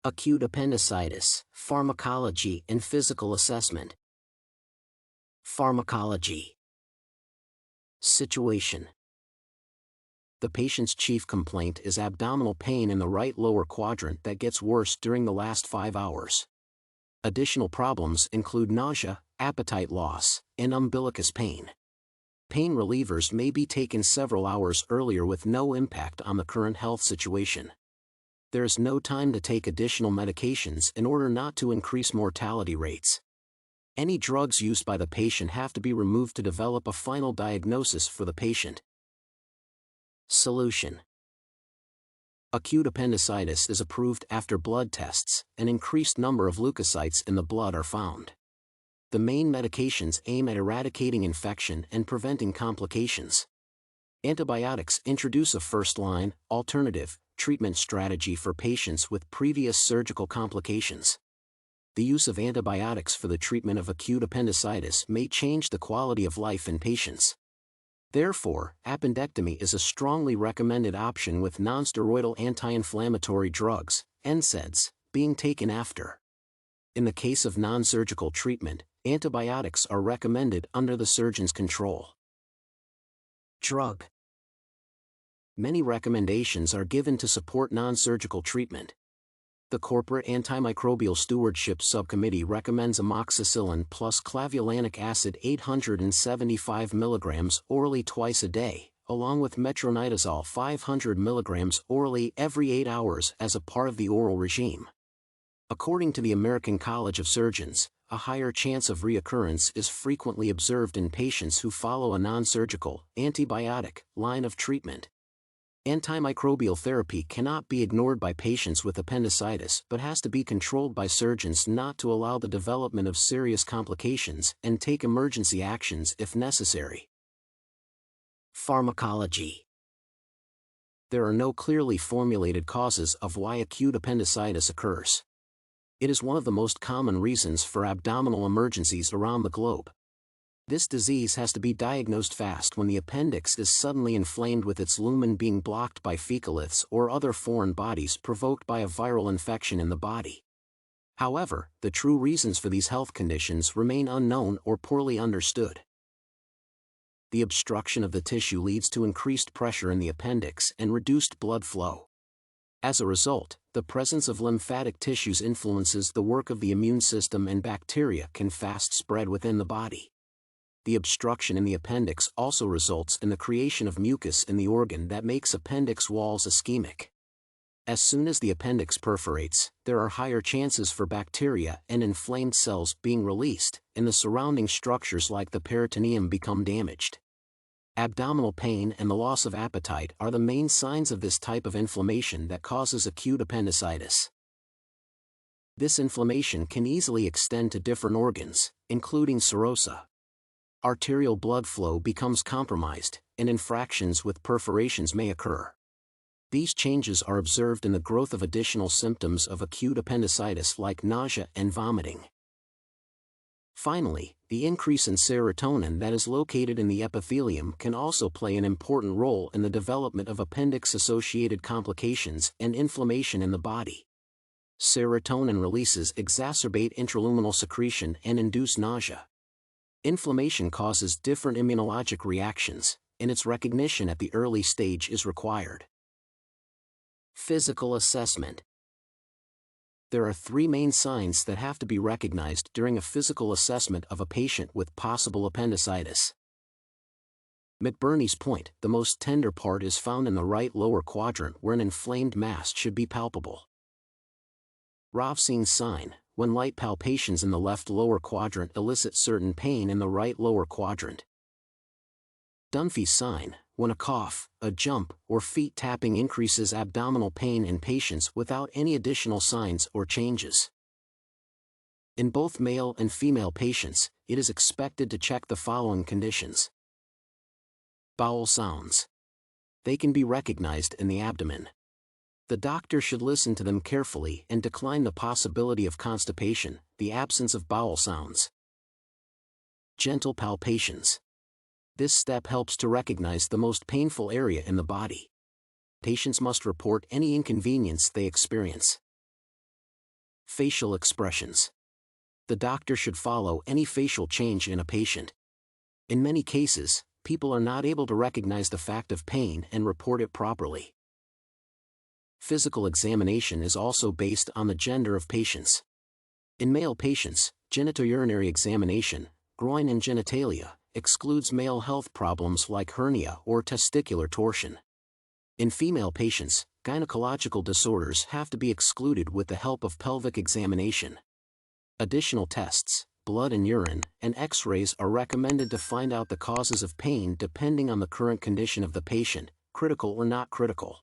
Acute appendicitis, pharmacology and physical assessment. Pharmacology Situation. The patient's chief complaint is abdominal pain in the right lower quadrant that gets worse during the last 5 hours. Additional problems include nausea, appetite loss, and umbilicus pain. Pain relievers may be taken several hours earlier with no impact on the current health situation. There is no time to take additional medications in order not to increase mortality rates. Any drugs used by the patient have to be removed to develop a final diagnosis for the patient. Solution. Acute appendicitis is approved after blood tests. An increased number of leukocytes in the blood are found. The main medications aim at eradicating infection and preventing complications. Antibiotics introduce a first-line, alternative, treatment strategy for patients with previous surgical complications. The use of antibiotics for the treatment of acute appendicitis may change the quality of life in patients. Therefore, appendectomy is a strongly recommended option with nonsteroidal anti-inflammatory drugs, NSAIDs, being taken after. In the case of non-surgical treatment, antibiotics are recommended under the surgeon's control. Drug. Many recommendations are given to support non-surgical treatment. The Corporate Antimicrobial Stewardship Subcommittee recommends amoxicillin plus clavulanic acid 875 mg orally twice a day, along with metronidazole 500 mg orally every 8 hours as a part of the oral regime. According to the American College of Surgeons, a higher chance of reoccurrence is frequently observed in patients who follow a non-surgical, antibiotic line of treatment. Antimicrobial therapy cannot be ignored by patients with appendicitis but has to be controlled by surgeons not to allow the development of serious complications and take emergency actions if necessary. Pharmacology. There are no clearly formulated causes of why acute appendicitis occurs. It is one of the most common reasons for abdominal emergencies around the globe. This disease has to be diagnosed fast when the appendix is suddenly inflamed with its lumen being blocked by fecaliths or other foreign bodies provoked by a viral infection in the body. However, the true reasons for these health conditions remain unknown or poorly understood. The obstruction of the tissue leads to increased pressure in the appendix and reduced blood flow. As a result, the presence of lymphatic tissues influences the work of the immune system and bacteria can fast spread within the body. The obstruction in the appendix also results in the creation of mucus in the organ that makes appendix walls ischemic. As soon as the appendix perforates, there are higher chances for bacteria and inflamed cells being released, and the surrounding structures like the peritoneum become damaged. Abdominal pain and the loss of appetite are the main signs of this type of inflammation that causes acute appendicitis. This inflammation can easily extend to different organs, including serosa. Arterial blood flow becomes compromised, and infractions with perforations may occur. These changes are observed in the growth of additional symptoms of acute appendicitis like nausea and vomiting. Finally, the increase in serotonin that is located in the epithelium can also play an important role in the development of appendix-associated complications and inflammation in the body. Serotonin releases exacerbate intraluminal secretion and induce nausea. Inflammation causes different immunologic reactions, and its recognition at the early stage is required. Physical assessment. There are 3 main signs that have to be recognized during a physical assessment of a patient with possible appendicitis. McBurney's point, the most tender part is found in the right lower quadrant where an inflamed mass should be palpable. Rovsing's sign, when light palpations in the left lower quadrant elicit certain pain in the right lower quadrant. Dunphy's sign, when a cough, a jump, or feet tapping increases abdominal pain in patients without any additional signs or changes. In both male and female patients, it is expected to check the following conditions. Bowel sounds. They can be recognized in the abdomen. The doctor should listen to them carefully and decline the possibility of constipation, the absence of bowel sounds. Gentle palpations. This step helps to recognize the most painful area in the body. Patients must report any inconvenience they experience. Facial expressions. The doctor should follow any facial change in a patient. In many cases, people are not able to recognize the fact of pain and report it properly. Physical examination is also based on the gender of patients. In male patients, genitourinary examination, groin and genitalia, excludes male health problems like hernia or testicular torsion. In female patients, gynecological disorders have to be excluded with the help of pelvic examination. Additional tests, blood and urine, and X-rays are recommended to find out the causes of pain depending on the current condition of the patient, critical or not critical.